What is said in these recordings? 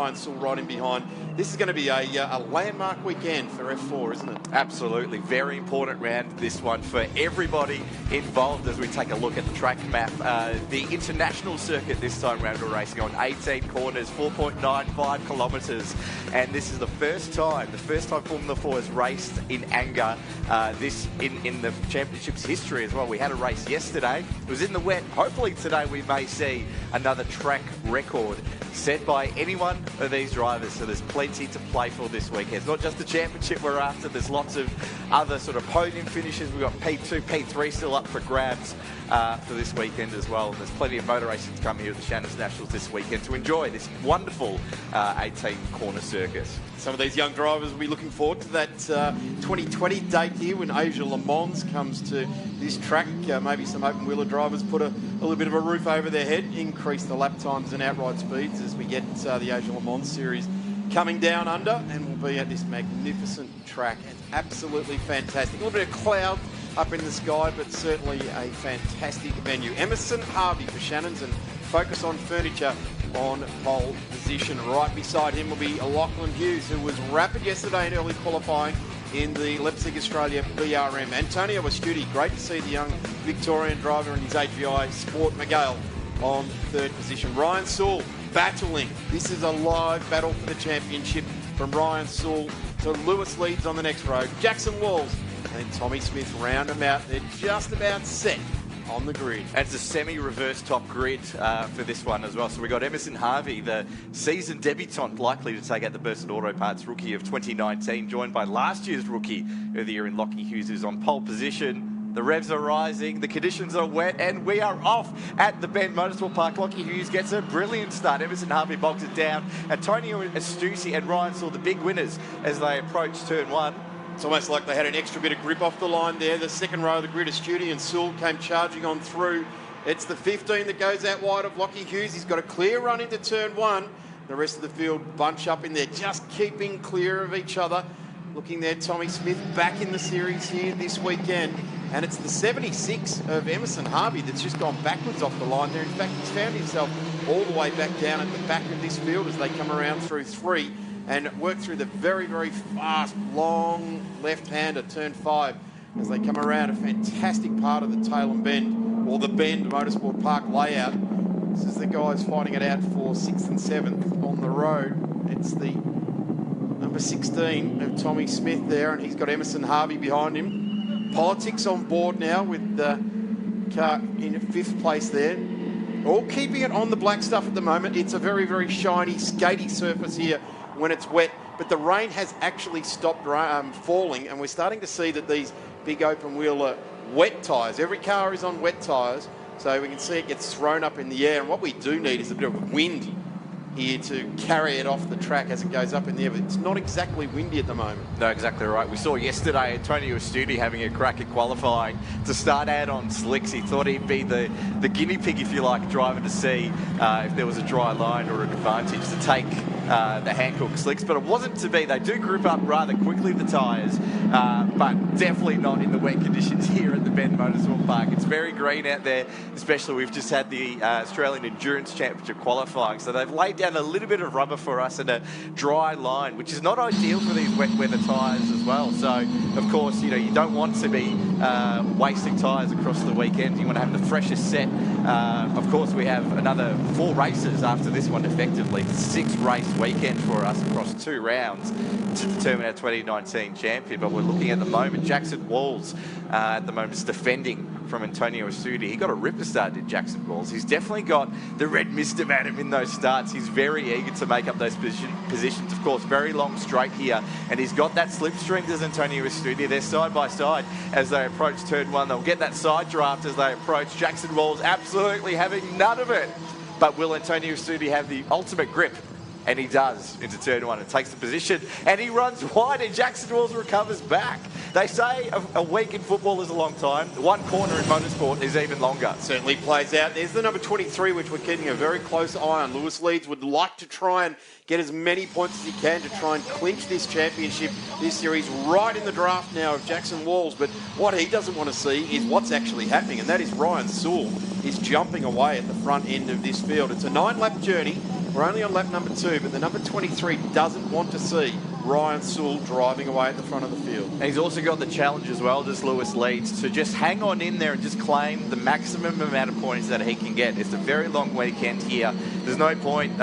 Ryan Sewell right in behind. This is going to be a landmark weekend for F4, isn't it? Absolutely. Very important round, this one, for everybody involved as we take a look at the track map. The international circuit this time round we're racing on 18 corners, 4.95 kilometres. And this is the first time Formula 4 has raced in anger this in the championship's history as well. We had a race yesterday. It was in the wet. Hopefully today we may see another track record set by any one of these drivers. So there's plenty to play for this weekend. It's not just the championship we're after. There's lots of other sort of podium finishes. We've got P2, P3 still up for grabs for this weekend as well. And there's plenty of motor racing to come here at the Shannon's Nationals this weekend to enjoy this wonderful 18-corner circuit. Some of these young drivers will be looking forward to that 2020 date here when Asia Le Mans comes to this track. Maybe some open-wheeler drivers put a little bit of a roof over their head, increase the lap times and outright speeds as we get the Asia Le Mans series coming down under, and we'll be at this magnificent track. It's absolutely fantastic. A little bit of cloud up in the sky, but certainly a fantastic venue. Emerson Harvey for Shannon's and Focus on Furniture on pole position. Right beside him will be Lochie Hughes, who was rapid yesterday in early qualifying in the Leipzig Australia BRM. Antonio Astudi, great to see the young Victorian driver in his HVI Sport Miguel on third position. Ryan Sewell battling. This is a live battle for the championship from Ryan Sewell to Lewis Leeds on the next road. Jackson Walls and Tommy Smith round them out. They're just about set on the grid. And it's a semi-reverse top grid for this one as well. So we've got Emerson Harvey, the season debutant, likely to take out the Burson Auto Parts Rookie of 2019, joined by last year's rookie of the year in Lochie Hughes, who's on pole position. The revs are rising, the conditions are wet, and we are off at the Bend Motorsport Park. Lochie Hughes gets a brilliant start. Emerson Harvey bogs it down. Antonio Astudi and Ryan Sewell, the big winners as they approach turn one. It's almost like they had an extra bit of grip off the line there. The second row of the grid, Astudi and Sewell came charging on through. It's the 15 that goes out wide of Lochie Hughes. He's got a clear run into turn one. The rest of the field bunch up in there, just keeping clear of each other. Looking there, Tommy Smith back in the series here this weekend. And it's the 76 of Emerson Harvey that's just gone backwards off the line there. In fact, he's found himself all the way back down at the back of this field as they come around through three and work through the very, very fast, long left-hander, turn 5, as they come around a fantastic part of the Tailem Bend, or the Bend Motorsport Park layout. This is the guys fighting it out for 6th and 7th on the road. It's the number 16 of Tommy Smith there, and he's got Emerson Harvey behind him. Politics on board now with the car in 5th place there. All keeping it on the black stuff at the moment. It's a very, very shiny, skatey surface here when it's wet, but the rain has actually stopped falling, and we're starting to see that these big open wheel wet tyres, every car is on wet tyres, so we can see it gets thrown up in the air, and what we do need is a bit of wind here to carry it off the track as it goes up in the air, but it's not exactly windy at the moment. No, exactly right. We saw yesterday Antonio Astudi having a crack at qualifying to start out on slicks. He thought he'd be the guinea pig, if you like, driving to see if there was a dry line or an advantage to take the Hankook slicks, but it wasn't to be. They do grip up rather quickly, the tyres, but definitely not in the wet conditions here at the Bend Motorsport Park. It's very green out there, especially we've just had the Australian Endurance Championship qualifying, so they've laid down a little bit of rubber for us and a dry line, which is not ideal for these wet weather tyres as well. So, of course, you don't want to be wasting tyres across the weekend. You want to have the freshest set. Of course, we have another 4 races after this one, effectively. 6-race weekend for us across 2 rounds to determine our 2019 champion. But we're looking at the moment, Jackson Walls at the moment is defending from Antonio Astudi. He got a ripper start, did Jackson Walls. He's definitely got the red mist about him in those starts. He's very eager to make up those positions. Of course, very long straight here, and he's got that slipstream as Antonio Astudi. They're side by side as they approach turn 1. They'll get that side draft as they approach. Jackson Walls absolutely having none of it. But will Antonio Astudi have the ultimate grip? And he does into turn 1 and takes the position, and he runs wide, and Jackson Walls recovers back. They say a week in football is a long time. 1 corner in motorsport is even longer. Certainly plays out. There's the number 23, which we're keeping a very close eye on. Lewis Leeds would like to try and get as many points as he can to try and clinch this championship, this series, right in the draft now of Jackson Walls. But what he doesn't want to see is what's actually happening, and that is Ryan Sewell is jumping away at the front end of this field. It's a 9-lap journey. We're only on lap number 2, but the number 23 doesn't want to see Ryan Sewell driving away at the front of the field. And he's also got the challenge as well, as Lewis leads, to just hang on in there and just claim the maximum amount of points that he can get. It's a very long weekend here. There's no point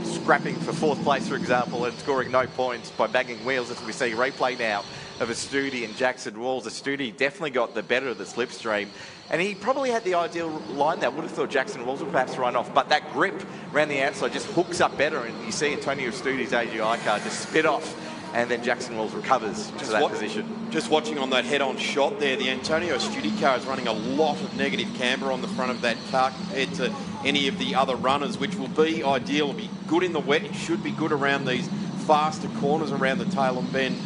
scrapping for 4th place, for example, and scoring no points by bagging wheels, as we see replay now of Astudi and Jackson Walls. Astudi definitely got the better of the slipstream, and he probably had the ideal line there. Would have thought Jackson Walls would perhaps run off, but that grip around the outside just hooks up better, and you see Antonio Astudi's AGI car just spit off, and then Jackson Walls recovers to that position. Just watching on that head-on shot there, the Antonio Astudi car is running a lot of negative camber on the front of that car compared to any of the other runners, which will be ideal. It'll be good in the wet. It should be good around these faster corners around the Tail and Bend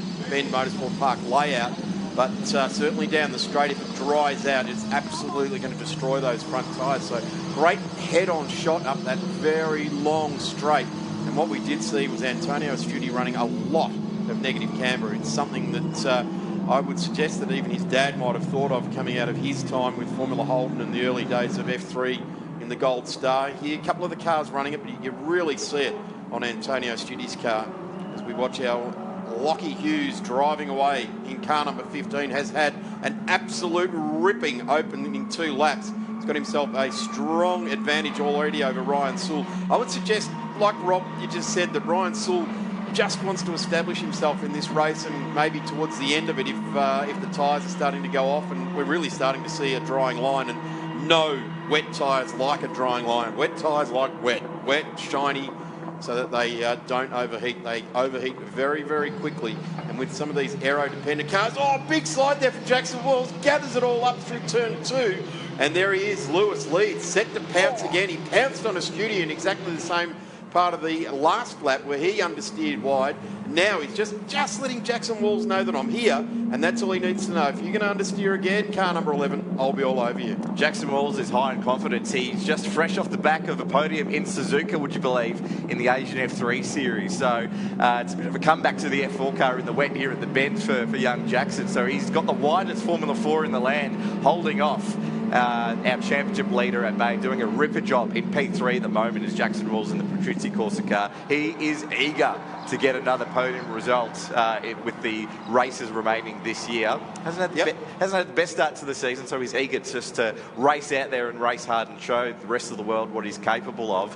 Motorsport Park layout. But certainly down the straight, if it dries out, it's absolutely going to destroy those front tyres. So great head-on shot up that very long straight. And what we did see was Antonio Astudi running a lot of negative camber. It's something that I would suggest that even his dad might have thought of coming out of his time with Formula Holden in the early days of F3 in the Gold Star. Here, a couple of the cars running it, but you really see it on Antonio Astudi's car as we watch our Lochie Hughes driving away in car number 15. Has had an absolute ripping opening 2 laps. He's got himself a strong advantage already over Ryan Sewell. I would suggest, like Rob, you just said, that Ryan Sewell just wants to establish himself in this race, and maybe towards the end of it, if the tyres are starting to go off and we're really starting to see a drying line, and no wet tyres like a drying line. Wet tyres like wet, shiny, so that they don't overheat. They overheat very, very quickly. And with some of these aero-dependent cars, big slide there from Jackson Walls, gathers it all up through turn 2. And there he is, Lewis leads, set to pounce again. He pounced on Astudi in exactly the same part of the last lap where he understeered wide. Now he's just letting Jackson Walls know that I'm here, and that's all he needs to know. If you're going to understeer again, car number 11, I'll be all over you. Jackson Walls is high in confidence. He's just fresh off the back of a podium in Suzuka, would you believe, in the Asian F3 series. So it's a bit of a comeback to the F4 car in the wet here at the bend for young Jackson. So he's got the widest Formula 4 in the land, holding off our championship leader at bay, doing a ripper job in P3 at the moment is Jackson Walls in the Patrizzi Corsa car. He is eager to get another podium result with the races remaining this year. Hasn't had the best start to the season, so he's eager just to race out there and race hard and show the rest of the world what he's capable of.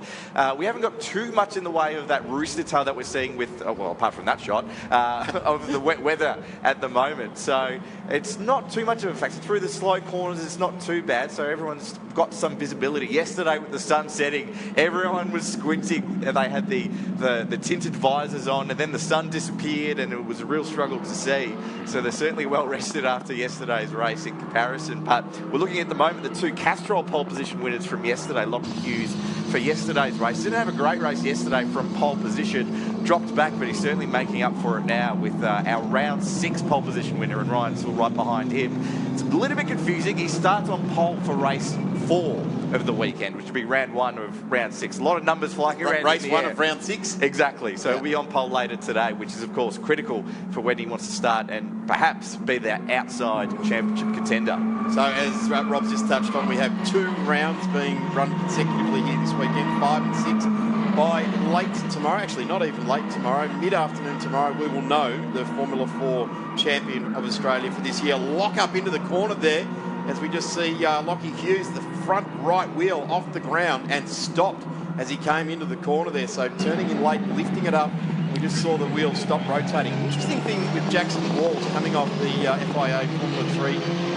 We haven't got too much in the way of that rooster tail that we're seeing with, apart from that shot, of the wet weather at the moment. So it's not too much of a factor. Through the slow corners, it's not too bad, so everyone's got some visibility. Yesterday with the sun setting, everyone was squinting, and they had the tinted visors on, and then the sun disappeared and it was a real struggle to see. So they're certainly well rested after yesterday's race in comparison. But we're looking at the moment the 2 Castrol pole position winners from yesterday, Lochie Hughes for yesterday's race. Didn't have a great race yesterday from pole position, dropped back, but he's certainly making up for it now with our round 6 pole position winner, and Ryan Sewell right behind him. It's a little bit confusing. He starts on pole for race 4 of the weekend, which would be round 1 of round 6. A lot of numbers flying around race in the 1 air. Of round 6? Exactly. So he'll be on pole later today, which is, of course, critical for when he wants to start and perhaps be the outside championship contender. So as Rob's just touched on, we have 2 rounds being run consecutively here this weekend, 5 and 6. By late tomorrow, actually not even late tomorrow, mid-afternoon tomorrow, we will know the Formula 4 champion of Australia for this year. Lock up into the corner there as we just see Lochie Hughes, the front right wheel off the ground, and stopped as he came into the corner there. So turning in late, lifting it up, we just saw the wheel stop rotating. Interesting thing with Jackson Walls coming off the FIA Formula 3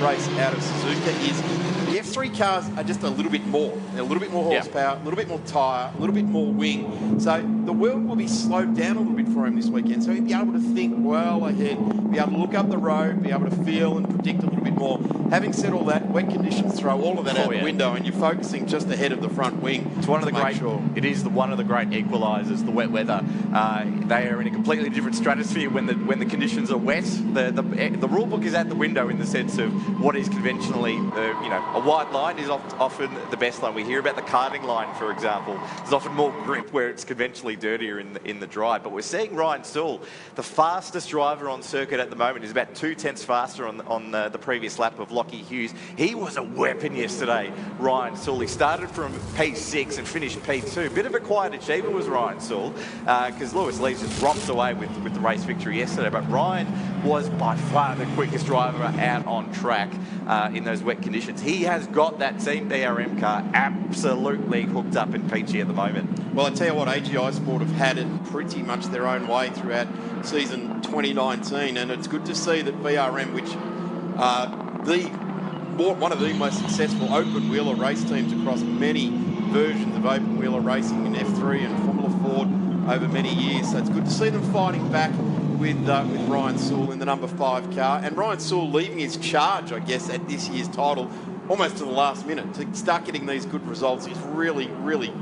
race out of Suzuka is the F3 cars are just a little bit more. They're a little bit more horsepower, a little bit more tyre, a little bit more wing. So the wheel will be slowed down a little bit for him this weekend. So he'll be able to think well ahead, be able to look up the road, be able to feel and predict a little bit more. Having said all that, wet conditions throw all of that out the window, and you're focusing just ahead of the front wing. It's one of the great. It is one of the great equalisers, the wet weather. They are in a completely different stratosphere when the conditions are wet. The rule book is at the window in the sense of what is conventionally, a wide line is often the best line. We hear about the karting line, for example. There's often more grip where it's conventionally definitely dirtier in the dry. But we're seeing Ryan Sewell, the fastest driver on circuit at the moment, is about 2/10 faster on the previous lap of Lochie Hughes. He was a weapon yesterday, Ryan Sewell. He started from P6 and finished P2. Bit of a quiet achiever was Ryan Sewell, because Lewis Leeds just romped away with the race victory yesterday. But Ryan was by far the quickest driver out on track in those wet conditions. He has got that Team BRM car absolutely hooked up in peachy at the moment. Well, I tell you what, AGI Sport have had it pretty much their own way throughout season 2019, and it's good to see that BRM, which are one of the most successful open-wheeler race teams across many versions of open-wheeler racing in F3 and Formula Ford over many years. So it's good to see them fighting back with Ryan Sewell in the number 5 car, and Ryan Sewell leaving his charge, I guess, at this year's title almost to the last minute to start getting these good results. Is really, really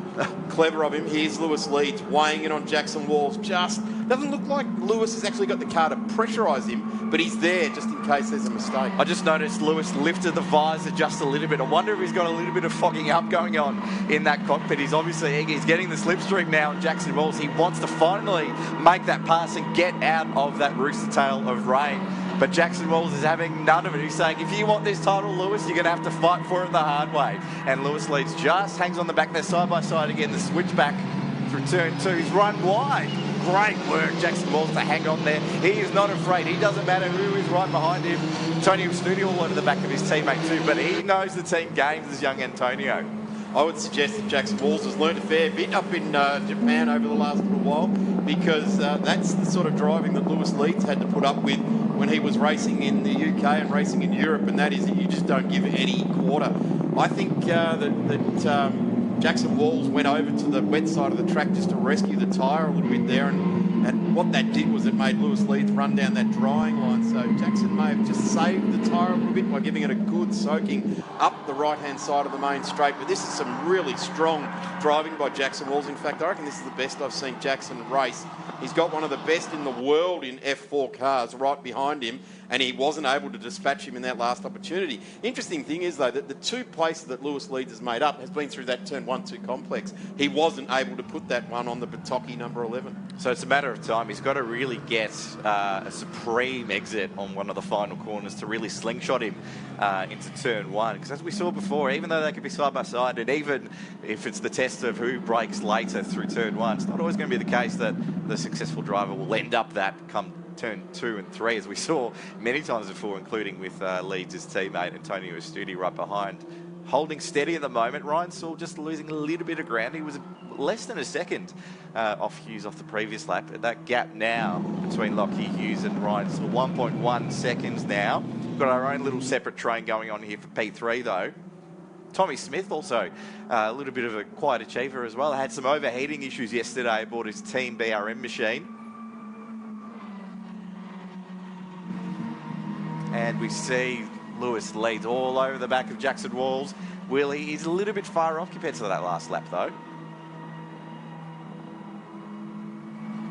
clever of him. Here's Lewis Leeds weighing in on Jackson Walls. Just doesn't look like Lewis has actually got the car to pressurise him, but he's there just in case there's a mistake. I just noticed Lewis lifted the visor just a little bit. I wonder if he's got a little bit of fogging up going on in that cockpit. He's obviously getting the slipstream now on Jackson Walls. He wants to finally make that pass and get out of that rooster tail of rain. But Jackson Walls is having none of it. He's saying, if you want this title, Lewis, you're going to have to fight for it the hard way. And Lewis Leeds just hangs on the back there side by side again. The switchback through turn 2. He's run wide. Great work, Jackson Walls, to hang on there. He is not afraid. He doesn't matter who is right behind him. Antonio Studi all over the back of his teammate too, but he knows the team games as young Antonio. I would suggest that Jackson Walls has learned a fair bit up in Japan over the last little while, because that's the sort of driving that Lewis Leeds had to put up with when he was racing in the UK and racing in Europe, and that is that you just don't give any quarter. I think that Jackson Walls went over to the wet side of the track just to rescue the tyre a little bit there, and what that did was it made Lewis Leeds run down that drying line. So Jackson may have just saved the tyre a little bit by giving it a good soaking up the right-hand side of the main straight. But this is some really strong driving by Jackson Walls. In fact, I reckon this is the best I've seen Jackson race. He's got one of the best in the world in F4 cars right behind him, and he wasn't able to dispatch him in that last opportunity. Interesting thing is, though, that the 2 places that Lewis Leeds has made up has been through that turn 1-2 complex. He wasn't able to put that one on the Batocchi number 11. So it's a matter of time. He's got to really get a supreme exit on one of the final corners to really slingshot him into turn 1. Because as we saw before, even though they could be side by side, and even if it's the test of who breaks later through turn 1, it's not always going to be the case that the successful driver will end up that come turn 2 and 3, as we saw many times before, including with Leeds' teammate Antonio Studi right behind. Holding steady at the moment. Ryan Sewell just losing a little bit of ground. He was less than a second off Hughes off the previous lap. That gap now between Lochie Hughes and Ryan Sewell, 1.1 seconds now. We've got our own little separate train going on here for P3 though. Tommy Smith also a little bit of a quiet achiever as well. Had some overheating issues yesterday aboard his Team BRM machine. And we see Lewis Leeds all over the back of Jackson Walls. Willie is a little bit far off compared to that last lap though.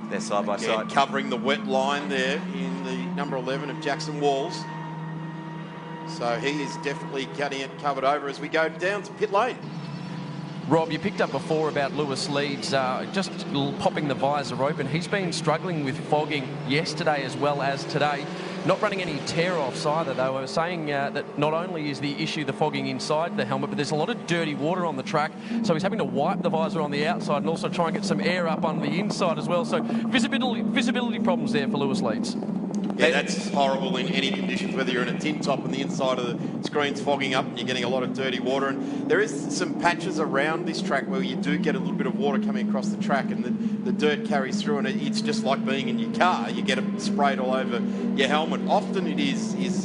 They're side by side. Covering the wet line there in the number 11 of Jackson Walls. So he is definitely getting it covered over as we go down to pit lane. Rob, you picked up before about Lewis Leeds just popping the visor open. He's been struggling with fogging yesterday as well as today. Not running any tear-offs either, though. I was saying that not only is the issue the fogging inside the helmet, but there's a lot of dirty water on the track. So he's having to wipe the visor on the outside and also try and get some air up on the inside as well. So visibility problems there for Lewis Leeds. Yeah, that's horrible in any conditions, whether you're in a tin top and the inside of the screen's fogging up and you're getting a lot of dirty water. And there is some patches around this track where you do get a little bit of water coming across the track, and the dirt carries through, and it's just like being in your car. You get it sprayed all over your helmet. Often it is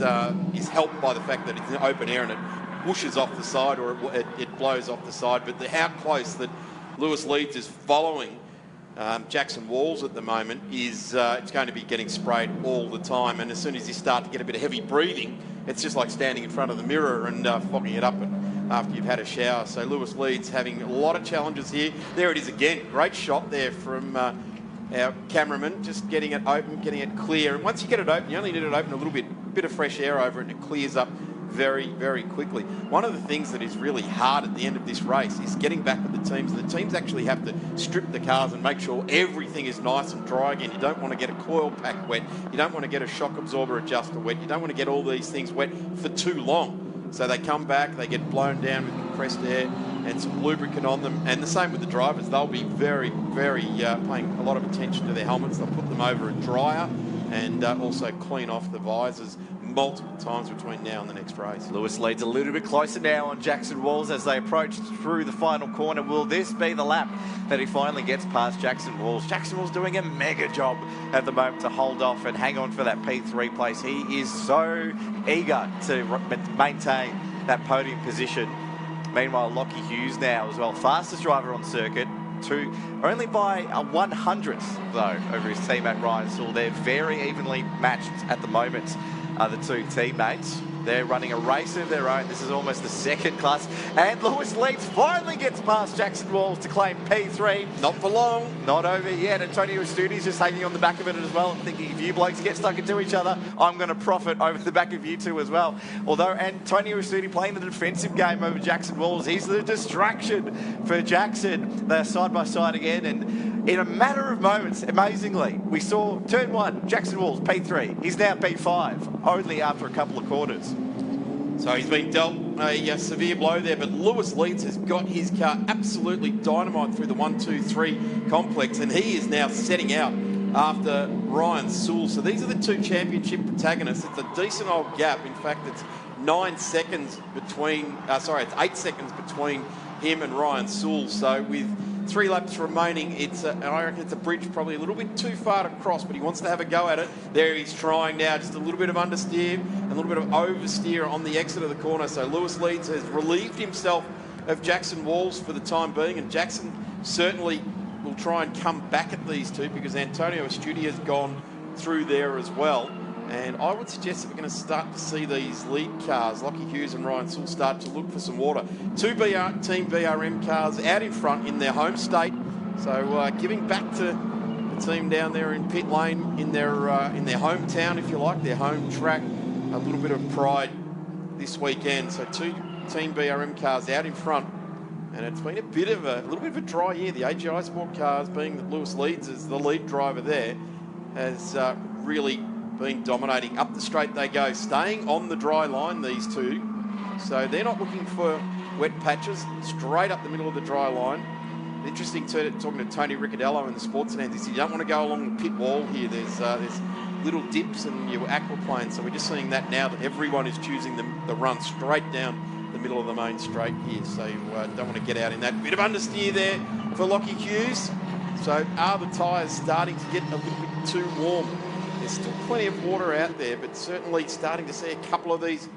helped by the fact that it's in open air and it whooshes off the side, or it blows off the side. But how close that Lewis Leeds is following Jackson Walls at the moment is it's going to be getting sprayed all the time, and as soon as you start to get a bit of heavy breathing, it's just like standing in front of the mirror and fogging it up after you've had a shower. So Lewis Leeds having a lot of challenges here. There it is again. Great shot there from our cameraman, just getting it open, getting it clear. And once you get it open, you only need it open a little bit of fresh air over it, and it clears up very, very quickly. One of the things that is really hard at the end of this race is getting back with the teams. The teams actually have to strip the cars and make sure everything is nice and dry again. You don't want to get a coil pack wet. You don't want to get a shock absorber adjuster wet. You don't want to get all these things wet for too long. So they come back, they get blown down with compressed air and some lubricant on them. And the same with the drivers. They'll be very, very paying a lot of attention to their helmets. They'll put them over a dryer and also clean off the visors multiple times between now and the next race. Lewis leads a little bit closer now on Jackson Walls as they approach through the final corner. Will this be the lap that he finally gets past Jackson Walls? Jackson Walls doing a mega job at the moment to hold off and hang on for that P3 place. He is so eager to maintain that podium position. Meanwhile, Lochie Hughes now as well, fastest driver on circuit, only by a 100th though over his teammate Ryan Sewell. They're very evenly matched at the moment, the two teammates. They're running a race of their own. This is almost the second class. And Lewis Leeds finally gets past Jackson Walls to claim P3. Not for long. Not over yet. Antonio Studi's just hanging on the back of it as well, thinking if you blokes get stuck into each other, I'm going to profit over the back of you two as well. Although Antonio Studi playing the defensive game over Jackson Walls, he's the distraction for Jackson. They're side by side again, and in a matter of moments, amazingly, we saw turn one, Jackson Walls, P3. He's now P5, only after a couple of quarters. So he's been dealt a severe blow there, but Lewis Leeds has got his car absolutely dynamite through the 1-2-3 complex, and he is now setting out after Ryan Sewell. So these are the two championship protagonists. It's a decent old gap. In fact, it's 9 seconds between, it's 8 seconds between him and Ryan Sewell. So with 3 laps remaining, I reckon it's a bridge probably a little bit too far to cross, but he wants to have a go at it. There he's trying now, just a little bit of understeer and a little bit of oversteer on the exit of the corner. So Lewis Leeds has relieved himself of Jackson Walls for the time being, and Jackson certainly will try and come back at these two because Antonio Estudi has gone through there as well. And I would suggest that we're going to start to see these lead cars, Lochie Hughes and Ryan Sewell, start to look for some water. Two Team BRM cars out in front in their home state. So giving back to the team down there in pit lane in their hometown, if you like, their home track, a little bit of pride this weekend. So two Team BRM cars out in front. And it's been a little bit of a dry year. The AGI Sport cars, being that Lewis Leeds is the lead driver there, has really been dominating. Up the straight they go, staying on the dry line, these two. So they're not looking for wet patches, straight up the middle of the dry line. Interesting talking to Tony Ricciardello in the sports stand. He said, you don't want to go along the pit wall here. There's little dips and your aquaplane. So we're just seeing that now that everyone is choosing the run straight down the middle of the main straight here. So you don't want to get out in that. Bit of understeer there for Lochie Hughes. So are the tyres starting to get a little bit too warm? There's still plenty of water out there, but certainly starting to see a couple of these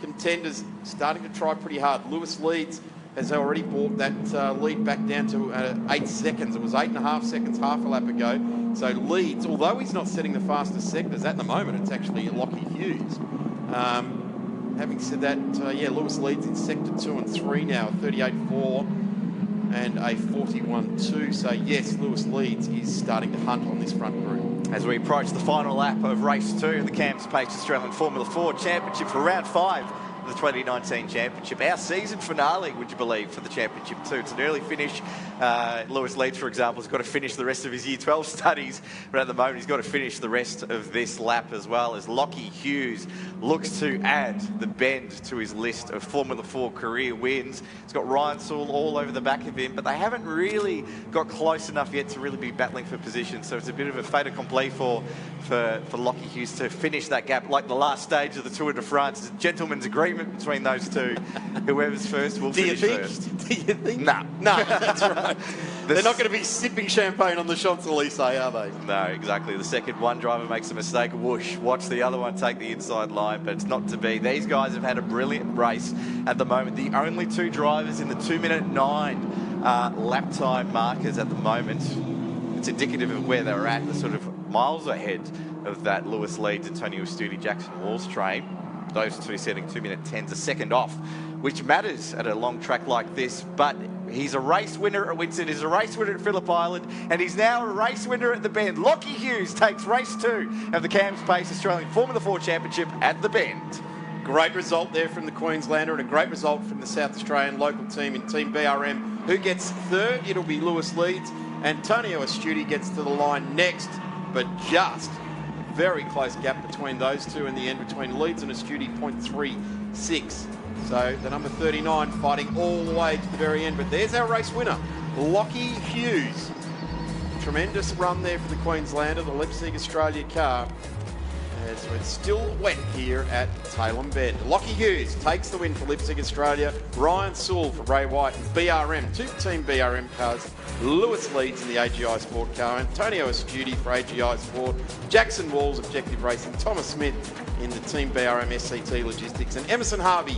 contenders starting to try pretty hard. Lewis Leeds has already brought that lead back down to 8 seconds. It was 8.5 seconds half a lap ago. So Leeds, although he's not setting the fastest sectors at the moment, it's actually Lochie Hughes. Having said that, Lewis Leeds in sector 2 and 3 now, 38.4 and a 41.2. So yes, Lewis Leeds is starting to hunt on this front group. As we approach the final lap of race 2 of the Camps Pace Australian Formula 4 Championship for round 5 of the 2019 Championship. Our season finale, would you believe, for the Championship too. It's an early finish. Lewis Leeds, for example, has got to finish the rest of his Year 12 studies, but at the moment he's got to finish the rest of this lap as well, as Lochie Hughes looks to add the bend to his list of Formula 4 career wins. He's got Ryan Sewell all over the back of him, but they haven't really got close enough yet to really be battling for position, so it's a bit of a fait accompli for Lochie Hughes to finish that gap like the last stage of the Tour de France. It's a gentleman's agreement between those two. Whoever's first will finish first. Do you think? No, that's right. They're not going to be sipping champagne on the Champs-Elysees, are they? No, exactly. The second one driver makes a mistake, whoosh, watch the other one take the inside line, but it's not to be. These guys have had a brilliant race at the moment. The only two drivers in the 2:09 lap time markers at the moment. It's indicative of where they're at, the sort of miles ahead of that Lewis Leeds, Antonio Estudi, Jackson Walls train. Those two setting 2:10s a second off, which matters at a long track like this. But he's a race winner at Winton, he's a race winner at Phillip Island, and he's now a race winner at the Bend. Lochie Hughes takes race 2 of the Camps Pace Australian Formula 4 Championship at the Bend. Great result there from the Queenslander and a great result from the South Australian local team in Team BRM. Who gets third? It'll be Lewis Leeds. Antonio Astudi gets to the line next, but just a very close gap between those two in the end, between Leeds and Astudi, 0.36. So the number 39 fighting all the way to the very end. But there's our race winner, Lochie Hughes. Tremendous run there for the Queenslander, the Leipzig Australia car. As it's still wet here at Tailem Bend. Lochie Hughes takes the win for Leipzig Australia. Ryan Sewell for Ray White and BRM, two Team BRM cars. Lewis Leeds in the AGI Sport car. Antonio Astudi for AGI Sport. Jackson Walls, Objective Racing. Thomas Smith in the Team BRM SCT Logistics. And Emerson Harvey